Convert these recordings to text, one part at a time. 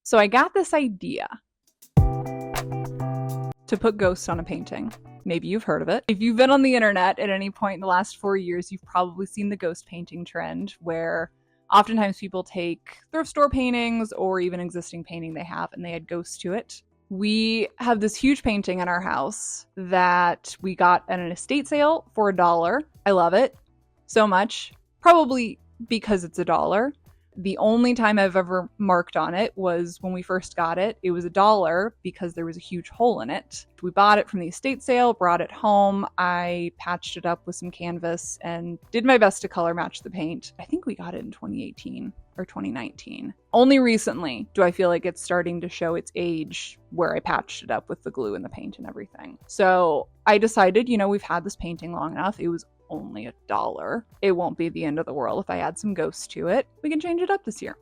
So I got this idea to put ghosts on a painting. Maybe you've heard of it. If you've been on the internet at any point in the last 4 years, you've probably seen the ghost painting trend, where oftentimes people take thrift store paintings or even existing painting they have and they add ghosts to it. We have this huge painting in our house that we got at an estate sale for $1. I love it so much, probably because it's $1. The only time I've ever marked on it was when we first got it. It was $1 because there was a huge hole in it. We bought it from the estate sale, brought it home. I patched it up with some canvas and did my best to color match the paint. I think we got it in 2018 or 2019. Only recently do I feel like it's starting to show its age, where I patched it up with the glue and the paint and everything. So I decided, we've had this painting long enough. It was only $1. It won't be the end of the world if I add some ghosts to it. We can change it up this year.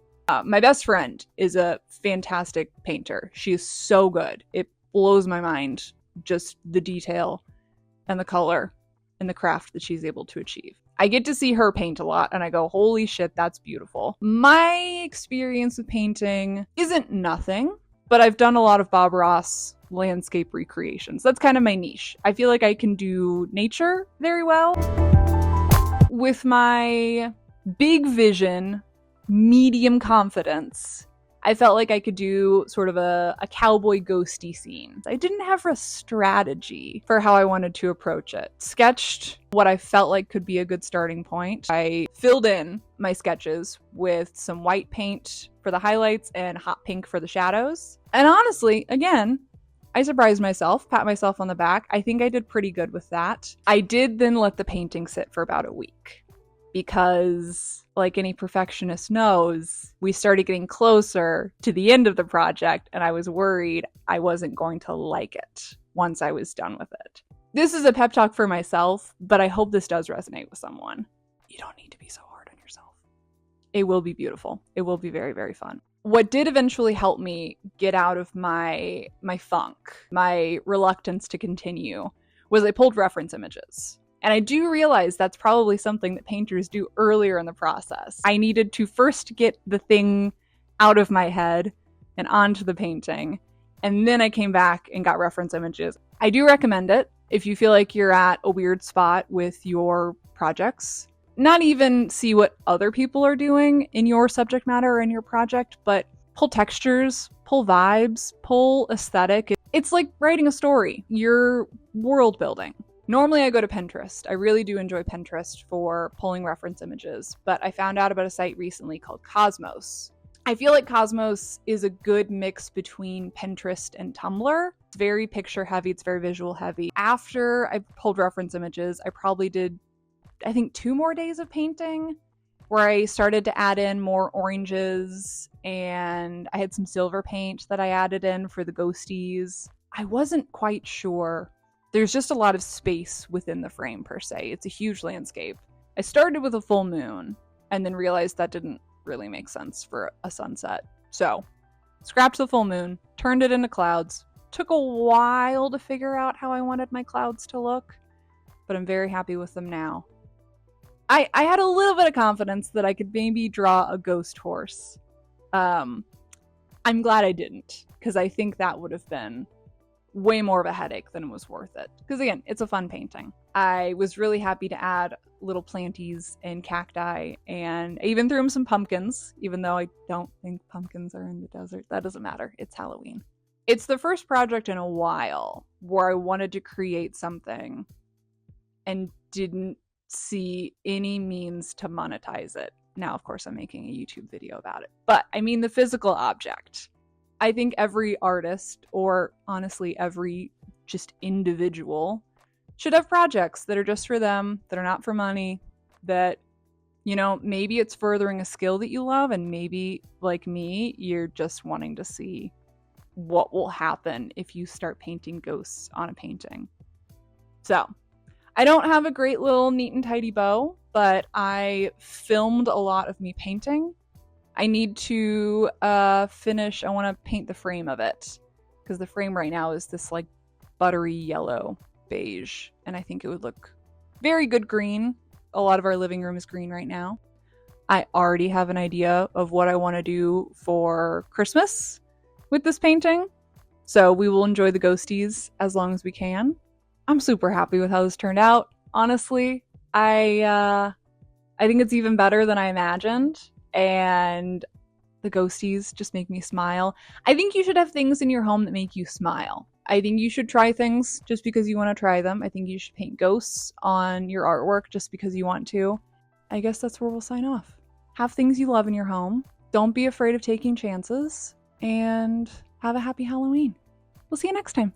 My best friend is a fantastic painter. She is so good. It blows my mind, just the detail and the color and the craft that she's able to achieve. I get to see her paint a lot and I go, holy shit, that's beautiful. My experience with painting isn't nothing, but I've done a lot of Bob Ross landscape recreations. That's kind of my niche. I feel like I can do nature very well. With my big vision, medium confidence, I felt like I could do sort of a cowboy ghosty scene. I didn't have a strategy for how I wanted to approach it. Sketched what I felt like could be a good starting point. I filled in my sketches with some white paint for the highlights and hot pink for the shadows. And honestly, again, I surprised myself, pat myself on the back. I think I did pretty good with that. I did then let the painting sit for about a week because, like any perfectionist knows, we started getting closer to the end of the project and I was worried I wasn't going to like it once I was done with it. This is a pep talk for myself, but I hope this does resonate with someone. You don't need to be so hard on yourself. It will be beautiful. It will be very, very fun. What did eventually help me get out of my funk, my reluctance to continue, was I pulled reference images. And I do realize that's probably something that painters do earlier in the process. I needed to first get the thing out of my head and onto the painting, and then I came back and got reference images. I do recommend it if you feel like you're at a weird spot with your projects. Not even see what other people are doing in your subject matter or in your project, but pull textures, pull vibes, pull aesthetic. It's like writing a story. You're world building. Normally I go to Pinterest. I really do enjoy Pinterest for pulling reference images, but I found out about a site recently called Cosmos. I feel like Cosmos is a good mix between Pinterest and Tumblr. It's very picture heavy, it's very visual heavy. After I pulled reference images, I probably did, I think, 2 more days of painting where I started to add in more oranges, and I had some silver paint that I added in for the ghosties. I wasn't quite sure. There's just a lot of space within the frame per se. It's a huge landscape. I started with a full moon and then realized that didn't really make sense for a sunset. So scrapped the full moon, turned it into clouds. Took a while to figure out how I wanted my clouds to look, but I'm very happy with them now. I had a little bit of confidence that I could maybe draw a ghost horse. I'm glad I didn't, because I think that would have been way more of a headache than it was worth it. Because again, it's a fun painting. I was really happy to add little planties and cacti, and I even threw them some pumpkins, even though I don't think pumpkins are in the desert. That doesn't matter. It's Halloween. It's the first project in a while where I wanted to create something and didn't see any means to monetize it. Now, of course, I'm making a YouTube video about it. But I mean the physical object. I think every artist, or honestly every just individual, should have projects that are just for them, that are not for money, that, maybe it's furthering a skill that you love, and maybe, like me, you're just wanting to see what will happen if you start painting ghosts on a painting. So, I don't have a great little neat and tidy bow, but I filmed a lot of me painting. I need to finish, I want to paint the frame of it, because the frame right now is this like buttery yellow beige, and I think it would look very good green. A lot of our living room is green right now. I already have an idea of what I want to do for Christmas. with this painting. So we will enjoy the ghosties as long as we can. I'm super happy with how this turned out. Honestly, I think it's even better than I imagined, and the ghosties just make me smile. I think you should have things in your home that make you smile. I think you should try things just because you want to try them. I think you should paint ghosts on your artwork just because you want to. I guess that's where we'll sign off. Have things you love in your home. Don't be afraid of taking chances, and have a happy Halloween. We'll see you next time.